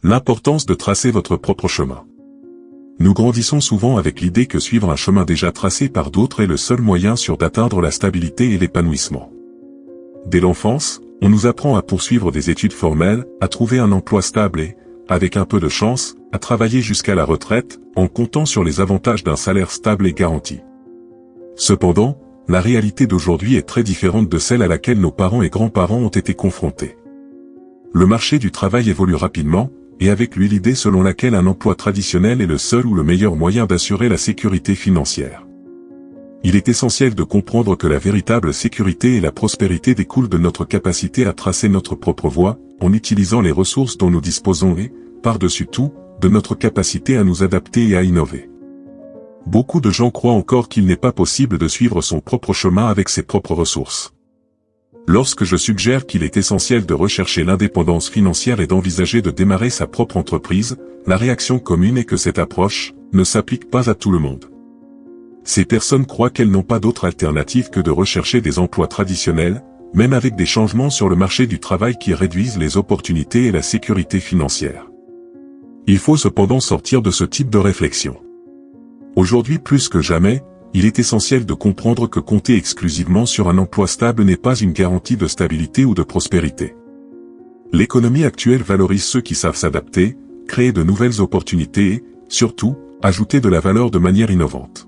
L'importance de tracer votre propre chemin. Nous grandissons souvent avec l'idée que suivre un chemin déjà tracé par d'autres est le seul moyen sûr d'atteindre la stabilité et l'épanouissement. Dès l'enfance, on nous apprend à poursuivre des études formelles, à trouver un emploi stable et, avec un peu de chance, à travailler jusqu'à la retraite, en comptant sur les avantages d'un salaire stable et garanti. Cependant, la réalité d'aujourd'hui est très différente de celle à laquelle nos parents et grands-parents ont été confrontés. Le marché du travail évolue rapidement, et avec lui l'idée selon laquelle un emploi traditionnel est le seul ou le meilleur moyen d'assurer la sécurité financière. Il est essentiel de comprendre que la véritable sécurité et la prospérité découlent de notre capacité à tracer notre propre voie, en utilisant les ressources dont nous disposons et, par-dessus tout, de notre capacité à nous adapter et à innover. Beaucoup de gens croient encore qu'il n'est pas possible de suivre son propre chemin avec ses propres ressources. Lorsque je suggère qu'il est essentiel de rechercher l'indépendance financière et d'envisager de démarrer sa propre entreprise, la réaction commune est que cette approche ne s'applique pas à tout le monde. Ces personnes croient qu'elles n'ont pas d'autre alternative que de rechercher des emplois traditionnels, même avec des changements sur le marché du travail qui réduisent les opportunités et la sécurité financière. Il faut cependant sortir de ce type de réflexion. Aujourd'hui plus que jamais, il est essentiel de comprendre que compter exclusivement sur un emploi stable n'est pas une garantie de stabilité ou de prospérité. L'économie actuelle valorise ceux qui savent s'adapter, créer de nouvelles opportunités et, surtout, ajouter de la valeur de manière innovante.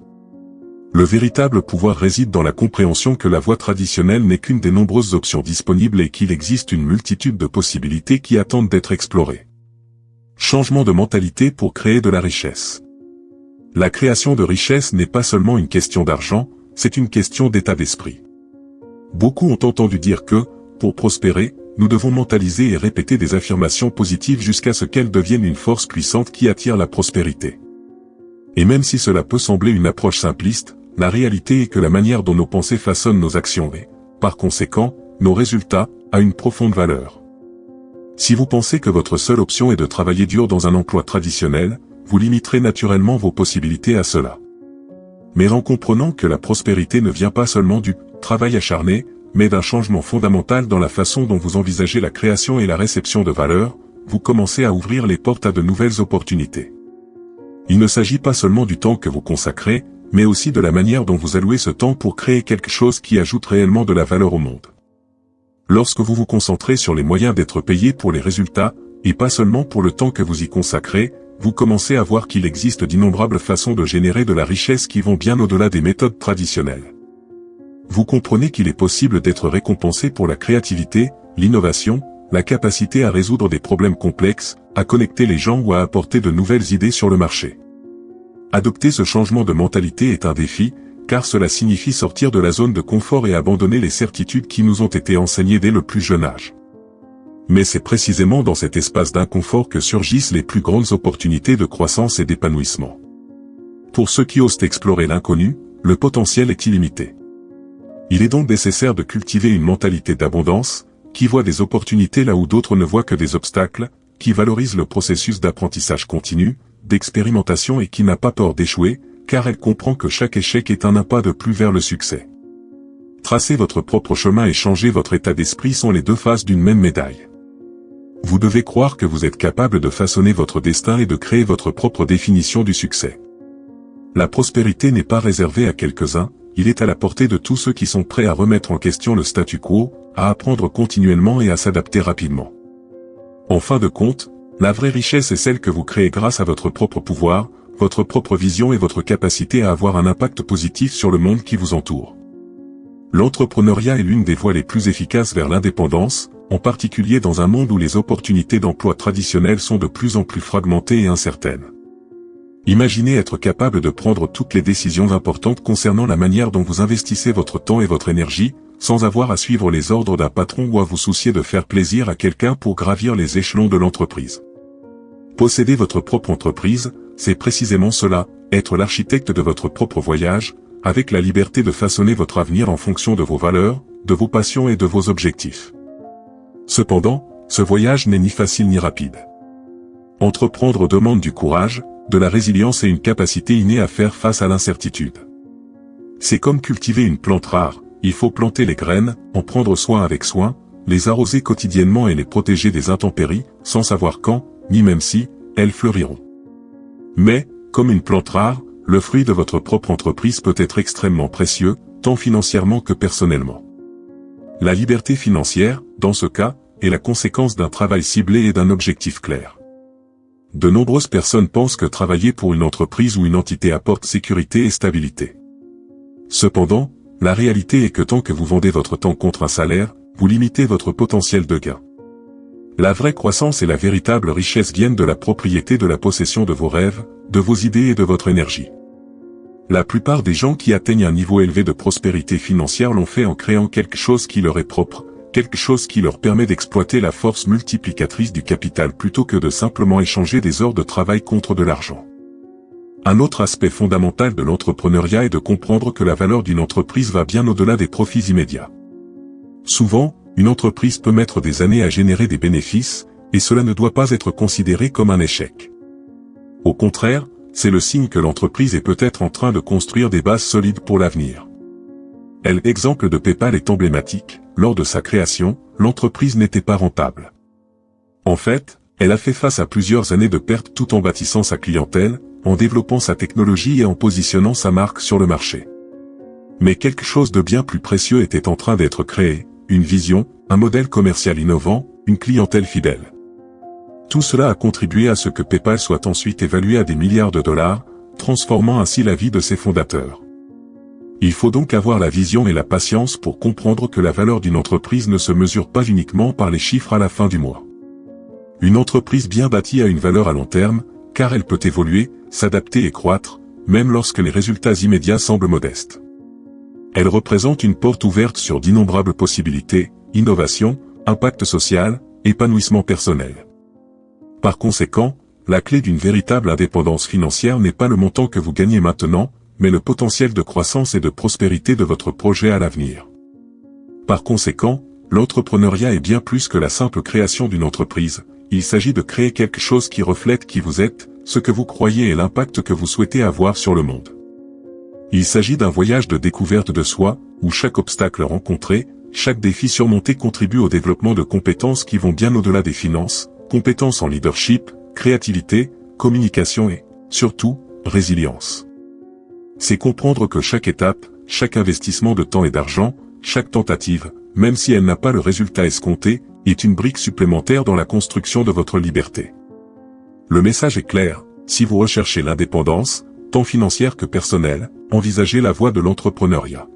Le véritable pouvoir réside dans la compréhension que la voie traditionnelle n'est qu'une des nombreuses options disponibles et qu'il existe une multitude de possibilités qui attendent d'être explorées. Changement de mentalité pour créer de la richesse. La création de richesse n'est pas seulement une question d'argent, c'est une question d'état d'esprit. Beaucoup ont entendu dire que, pour prospérer, nous devons mentaliser et répéter des affirmations positives jusqu'à ce qu'elles deviennent une force puissante qui attire la prospérité. Et même si cela peut sembler une approche simpliste, la réalité est que la manière dont nos pensées façonnent nos actions et, par conséquent, nos résultats, a une profonde valeur. Si vous pensez que votre seule option est de travailler dur dans un emploi traditionnel, vous limiterez naturellement vos possibilités à cela. Mais en comprenant que la prospérité ne vient pas seulement du travail acharné, mais d'un changement fondamental dans la façon dont vous envisagez la création et la réception de valeur, vous commencez à ouvrir les portes à de nouvelles opportunités. Il ne s'agit pas seulement du temps que vous consacrez, mais aussi de la manière dont vous allouez ce temps pour créer quelque chose qui ajoute réellement de la valeur au monde. Lorsque vous vous concentrez sur les moyens d'être payé pour les résultats, et pas seulement pour le temps que vous y consacrez, vous commencez à voir qu'il existe d'innombrables façons de générer de la richesse qui vont bien au-delà des méthodes traditionnelles. Vous comprenez qu'il est possible d'être récompensé pour la créativité, l'innovation, la capacité à résoudre des problèmes complexes, à connecter les gens ou à apporter de nouvelles idées sur le marché. Adopter ce changement de mentalité est un défi, car cela signifie sortir de la zone de confort et abandonner les certitudes qui nous ont été enseignées dès le plus jeune âge. Mais c'est précisément dans cet espace d'inconfort que surgissent les plus grandes opportunités de croissance et d'épanouissement. Pour ceux qui osent explorer l'inconnu, le potentiel est illimité. Il est donc nécessaire de cultiver une mentalité d'abondance, qui voit des opportunités là où d'autres ne voient que des obstacles, qui valorise le processus d'apprentissage continu, d'expérimentation et qui n'a pas peur d'échouer, car elle comprend que chaque échec est un pas de plus vers le succès. Tracer votre propre chemin et changer votre état d'esprit sont les deux faces d'une même médaille. Vous devez croire que vous êtes capable de façonner votre destin et de créer votre propre définition du succès. La prospérité n'est pas réservée à quelques-uns, il est à la portée de tous ceux qui sont prêts à remettre en question le statu quo, à apprendre continuellement et à s'adapter rapidement. En fin de compte, la vraie richesse est celle que vous créez grâce à votre propre pouvoir, votre propre vision et votre capacité à avoir un impact positif sur le monde qui vous entoure. L'entrepreneuriat est l'une des voies les plus efficaces vers l'indépendance, en particulier dans un monde où les opportunités d'emploi traditionnelles sont de plus en plus fragmentées et incertaines. Imaginez être capable de prendre toutes les décisions importantes concernant la manière dont vous investissez votre temps et votre énergie, sans avoir à suivre les ordres d'un patron ou à vous soucier de faire plaisir à quelqu'un pour gravir les échelons de l'entreprise. Posséder votre propre entreprise, c'est précisément cela, être l'architecte de votre propre voyage, avec la liberté de façonner votre avenir en fonction de vos valeurs, de vos passions et de vos objectifs. Cependant, ce voyage n'est ni facile ni rapide. Entreprendre demande du courage, de la résilience et une capacité innée à faire face à l'incertitude. C'est comme cultiver une plante rare, il faut planter les graines, en prendre soin avec soin, les arroser quotidiennement et les protéger des intempéries, sans savoir quand, ni même si, elles fleuriront. Mais, comme une plante rare, le fruit de votre propre entreprise peut être extrêmement précieux, tant financièrement que personnellement. La liberté financière, dans ce cas, est la conséquence d'un travail ciblé et d'un objectif clair. De nombreuses personnes pensent que travailler pour une entreprise ou une entité apporte sécurité et stabilité. Cependant, la réalité est que tant que vous vendez votre temps contre un salaire, vous limitez votre potentiel de gain. La vraie croissance et la véritable richesse viennent de la propriété de la possession de vos rêves, de vos idées et de votre énergie. La plupart des gens qui atteignent un niveau élevé de prospérité financière l'ont fait en créant quelque chose qui leur est propre, quelque chose qui leur permet d'exploiter la force multiplicatrice du capital plutôt que de simplement échanger des heures de travail contre de l'argent. Un autre aspect fondamental de l'entrepreneuriat est de comprendre que la valeur d'une entreprise va bien au-delà des profits immédiats. Souvent, une entreprise peut mettre des années à générer des bénéfices, et cela ne doit pas être considéré comme un échec. Au contraire, c'est le signe que l'entreprise est peut-être en train de construire des bases solides pour l'avenir. L'exemple de PayPal est emblématique. Lors de sa création, l'entreprise n'était pas rentable. En fait, elle a fait face à plusieurs années de pertes tout en bâtissant sa clientèle, en développant sa technologie et en positionnant sa marque sur le marché. Mais quelque chose de bien plus précieux était en train d'être créé, une vision, un modèle commercial innovant, une clientèle fidèle. Tout cela a contribué à ce que PayPal soit ensuite évalué à des milliards de dollars, transformant ainsi la vie de ses fondateurs. Il faut donc avoir la vision et la patience pour comprendre que la valeur d'une entreprise ne se mesure pas uniquement par les chiffres à la fin du mois. Une entreprise bien bâtie a une valeur à long terme, car elle peut évoluer, s'adapter et croître, même lorsque les résultats immédiats semblent modestes. Elle représente une porte ouverte sur d'innombrables possibilités, innovation, impact social, épanouissement personnel. Par conséquent, la clé d'une véritable indépendance financière n'est pas le montant que vous gagnez maintenant, mais le potentiel de croissance et de prospérité de votre projet à l'avenir. Par conséquent, l'entrepreneuriat est bien plus que la simple création d'une entreprise, il s'agit de créer quelque chose qui reflète qui vous êtes, ce que vous croyez et l'impact que vous souhaitez avoir sur le monde. Il s'agit d'un voyage de découverte de soi, où chaque obstacle rencontré, chaque défi surmonté contribue au développement de compétences qui vont bien au-delà des finances, compétences en leadership, créativité, communication et, surtout, résilience. C'est comprendre que chaque étape, chaque investissement de temps et d'argent, chaque tentative, même si elle n'a pas le résultat escompté, est une brique supplémentaire dans la construction de votre liberté. Le message est clair, si vous recherchez l'indépendance, tant financière que personnelle, envisagez la voie de l'entrepreneuriat.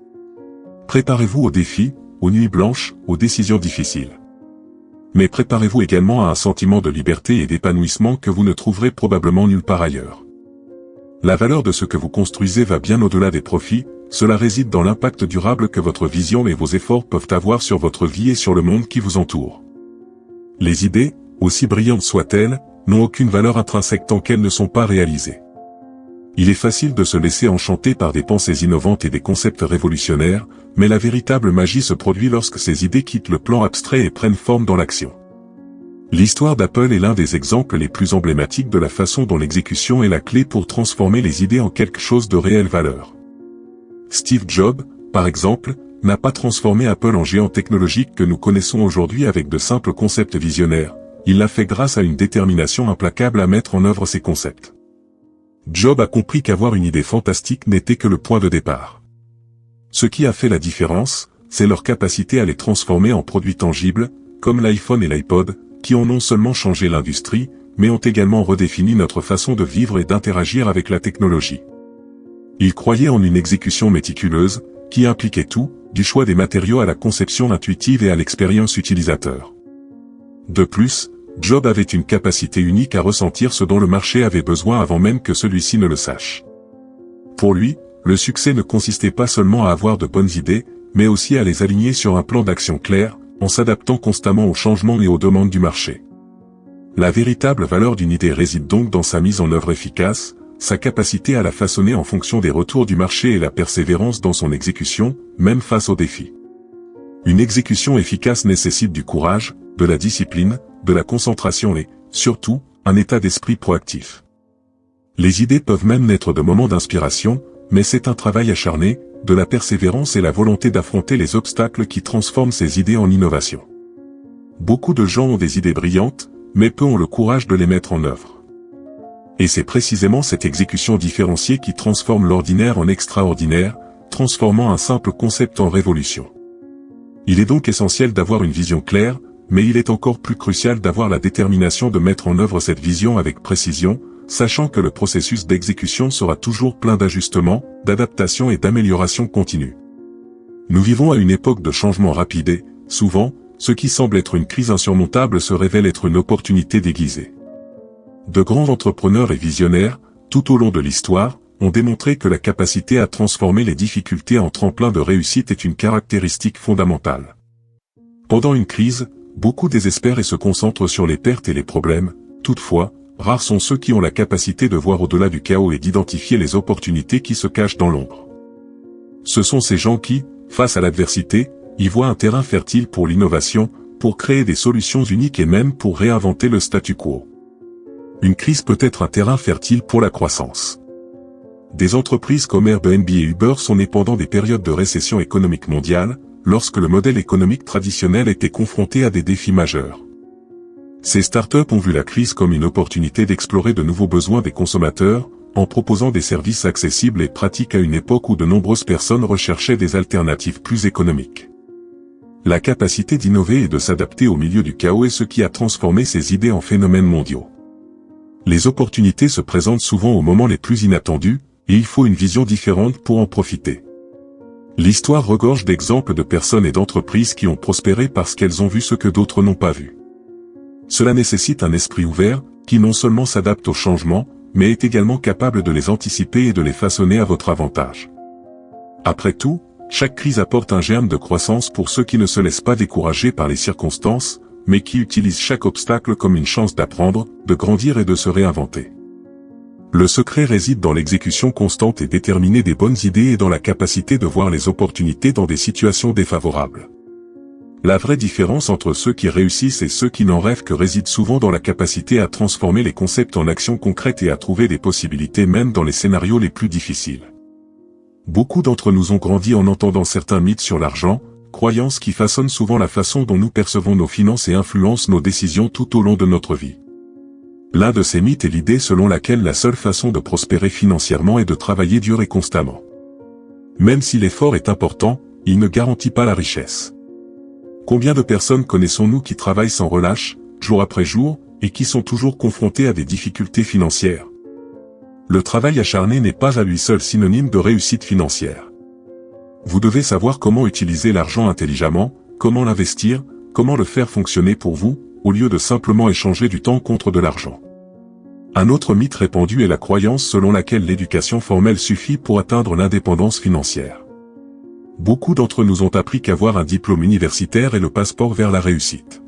Préparez-vous aux défis, aux nuits blanches, aux décisions difficiles. Mais préparez-vous également à un sentiment de liberté et d'épanouissement que vous ne trouverez probablement nulle part ailleurs. La valeur de ce que vous construisez va bien au-delà des profits, cela réside dans l'impact durable que votre vision et vos efforts peuvent avoir sur votre vie et sur le monde qui vous entoure. Les idées, aussi brillantes soient-elles, n'ont aucune valeur intrinsèque tant qu'elles ne sont pas réalisées. Il est facile de se laisser enchanter par des pensées innovantes et des concepts révolutionnaires, mais la véritable magie se produit lorsque ces idées quittent le plan abstrait et prennent forme dans l'action. L'histoire d'Apple est l'un des exemples les plus emblématiques de la façon dont l'exécution est la clé pour transformer les idées en quelque chose de réelle valeur. Steve Jobs, par exemple, n'a pas transformé Apple en géant technologique que nous connaissons aujourd'hui avec de simples concepts visionnaires, il l'a fait grâce à une détermination implacable à mettre en œuvre ses concepts. Jobs a compris qu'avoir une idée fantastique n'était que le point de départ. Ce qui a fait la différence, c'est leur capacité à les transformer en produits tangibles, comme l'iPhone et l'iPod, qui ont non seulement changé l'industrie, mais ont également redéfini notre façon de vivre et d'interagir avec la technologie. Ils croyaient en une exécution méticuleuse, qui impliquait tout, du choix des matériaux à la conception intuitive et à l'expérience utilisateur. De plus, Jobs avait une capacité unique à ressentir ce dont le marché avait besoin avant même que celui-ci ne le sache. Pour lui, le succès ne consistait pas seulement à avoir de bonnes idées, mais aussi à les aligner sur un plan d'action clair, en s'adaptant constamment aux changements et aux demandes du marché. La véritable valeur d'une idée réside donc dans sa mise en œuvre efficace, sa capacité à la façonner en fonction des retours du marché et la persévérance dans son exécution, même face aux défis. Une exécution efficace nécessite du courage, de la discipline, de la concentration et, surtout, un état d'esprit proactif. Les idées peuvent même naître de moments d'inspiration, mais c'est un travail acharné, de la persévérance et la volonté d'affronter les obstacles qui transforment ces idées en innovation. Beaucoup de gens ont des idées brillantes, mais peu ont le courage de les mettre en œuvre. Et c'est précisément cette exécution différenciée qui transforme l'ordinaire en extraordinaire, transformant un simple concept en révolution. Il est donc essentiel d'avoir une vision claire, mais il est encore plus crucial d'avoir la détermination de mettre en œuvre cette vision avec précision, sachant que le processus d'exécution sera toujours plein d'ajustements, d'adaptations et d'améliorations continues. Nous vivons à une époque de changement rapide et, souvent, ce qui semble être une crise insurmontable se révèle être une opportunité déguisée. De grands entrepreneurs et visionnaires, tout au long de l'histoire, ont démontré que la capacité à transformer les difficultés en tremplin de réussite est une caractéristique fondamentale. Pendant une crise, beaucoup désespèrent et se concentrent sur les pertes et les problèmes, toutefois, rares sont ceux qui ont la capacité de voir au-delà du chaos et d'identifier les opportunités qui se cachent dans l'ombre. Ce sont ces gens qui, face à l'adversité, y voient un terrain fertile pour l'innovation, pour créer des solutions uniques et même pour réinventer le statu quo. Une crise peut être un terrain fertile pour la croissance. Des entreprises comme Airbnb et Uber sont nées pendant des périodes de récession économique mondiale, lorsque le modèle économique traditionnel était confronté à des défis majeurs. Ces startups ont vu la crise comme une opportunité d'explorer de nouveaux besoins des consommateurs, en proposant des services accessibles et pratiques à une époque où de nombreuses personnes recherchaient des alternatives plus économiques. La capacité d'innover et de s'adapter au milieu du chaos est ce qui a transformé ces idées en phénomènes mondiaux. Les opportunités se présentent souvent aux moments les plus inattendus, et il faut une vision différente pour en profiter. L'histoire regorge d'exemples de personnes et d'entreprises qui ont prospéré parce qu'elles ont vu ce que d'autres n'ont pas vu. Cela nécessite un esprit ouvert, qui non seulement s'adapte aux changements, mais est également capable de les anticiper et de les façonner à votre avantage. Après tout, chaque crise apporte un germe de croissance pour ceux qui ne se laissent pas décourager par les circonstances, mais qui utilisent chaque obstacle comme une chance d'apprendre, de grandir et de se réinventer. Le secret réside dans l'exécution constante et déterminée des bonnes idées et dans la capacité de voir les opportunités dans des situations défavorables. La vraie différence entre ceux qui réussissent et ceux qui n'en rêvent que réside souvent dans la capacité à transformer les concepts en actions concrètes et à trouver des possibilités même dans les scénarios les plus difficiles. Beaucoup d'entre nous ont grandi en entendant certains mythes sur l'argent, croyances qui façonnent souvent la façon dont nous percevons nos finances et influencent nos décisions tout au long de notre vie. L'un de ces mythes est l'idée selon laquelle la seule façon de prospérer financièrement est de travailler dur et constamment. Même si l'effort est important, il ne garantit pas la richesse. Combien de personnes connaissons-nous qui travaillent sans relâche, jour après jour, et qui sont toujours confrontées à des difficultés financières? Le travail acharné n'est pas à lui seul synonyme de réussite financière. Vous devez savoir comment utiliser l'argent intelligemment, comment l'investir, comment le faire fonctionner pour vous, au lieu de simplement échanger du temps contre de l'argent. Un autre mythe répandu est la croyance selon laquelle l'éducation formelle suffit pour atteindre l'indépendance financière. Beaucoup d'entre nous ont appris qu'avoir un diplôme universitaire est le passeport vers la réussite.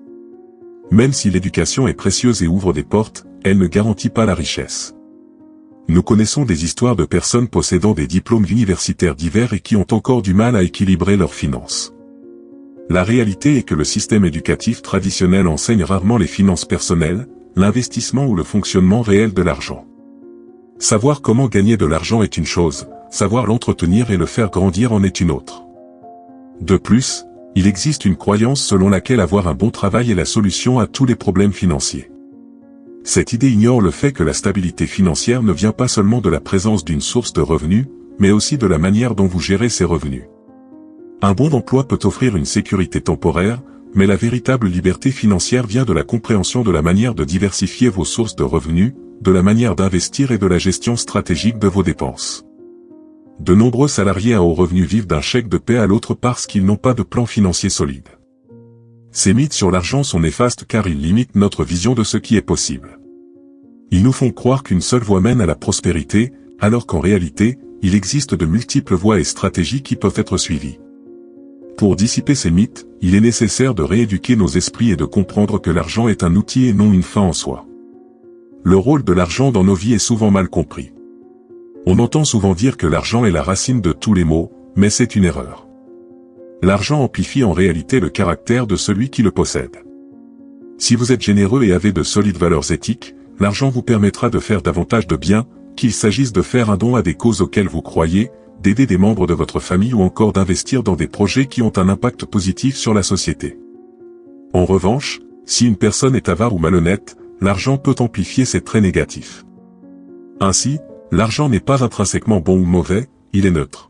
Même si l'éducation est précieuse et ouvre des portes, elle ne garantit pas la richesse. Nous connaissons des histoires de personnes possédant des diplômes universitaires divers et qui ont encore du mal à équilibrer leurs finances. La réalité est que le système éducatif traditionnel enseigne rarement les finances personnelles, l'investissement ou le fonctionnement réel de l'argent. Savoir comment gagner de l'argent est une chose, savoir l'entretenir et le faire grandir en est une autre. De plus, il existe une croyance selon laquelle avoir un bon travail est la solution à tous les problèmes financiers. Cette idée ignore le fait que la stabilité financière ne vient pas seulement de la présence d'une source de revenus, mais aussi de la manière dont vous gérez ces revenus. Un bon emploi peut offrir une sécurité temporaire, mais la véritable liberté financière vient de la compréhension de la manière de diversifier vos sources de revenus, de la manière d'investir et de la gestion stratégique de vos dépenses. De nombreux salariés à haut revenu vivent d'un chèque de paie à l'autre parce qu'ils n'ont pas de plan financier solide. Ces mythes sur l'argent sont néfastes car ils limitent notre vision de ce qui est possible. Ils nous font croire qu'une seule voie mène à la prospérité, alors qu'en réalité, il existe de multiples voies et stratégies qui peuvent être suivies. Pour dissiper ces mythes, il est nécessaire de rééduquer nos esprits et de comprendre que l'argent est un outil et non une fin en soi. Le rôle de l'argent dans nos vies est souvent mal compris. On entend souvent dire que l'argent est la racine de tous les maux, mais c'est une erreur. L'argent amplifie en réalité le caractère de celui qui le possède. Si vous êtes généreux et avez de solides valeurs éthiques, l'argent vous permettra de faire davantage de bien, qu'il s'agisse de faire un don à des causes auxquelles vous croyez, d'aider des membres de votre famille ou encore d'investir dans des projets qui ont un impact positif sur la société. En revanche, Si une personne est avare ou malhonnête, l'argent peut amplifier ces traits négatifs. Ainsi, l'argent n'est pas intrinsèquement bon ou mauvais, il est neutre.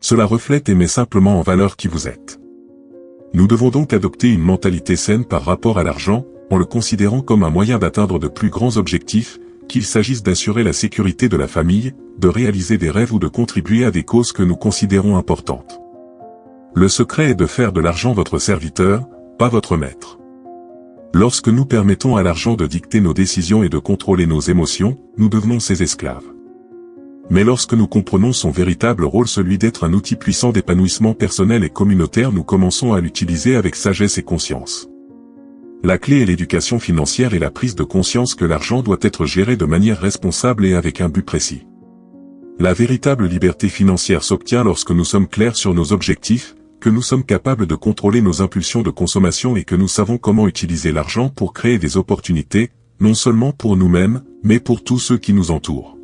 Cela reflète et met simplement en valeur qui vous êtes. Nous devons donc adopter une mentalité saine par rapport à l'argent, en le considérant comme un moyen d'atteindre de plus grands objectifs, qu'il s'agisse d'assurer la sécurité de la famille, de réaliser des rêves ou de contribuer à des causes que nous considérons importantes. Le secret est de faire de l'argent votre serviteur, pas votre maître. Lorsque nous permettons à l'argent de dicter nos décisions et de contrôler nos émotions, nous devenons ses esclaves. Mais lorsque nous comprenons son véritable rôle, celui d'être un outil puissant d'épanouissement personnel et communautaire, nous commençons à l'utiliser avec sagesse et conscience. La clé est l'éducation financière et la prise de conscience que l'argent doit être géré de manière responsable et avec un but précis. La véritable liberté financière s'obtient lorsque nous sommes clairs sur nos objectifs, que nous sommes capables de contrôler nos impulsions de consommation et que nous savons comment utiliser l'argent pour créer des opportunités, non seulement pour nous-mêmes, mais pour tous ceux qui nous entourent.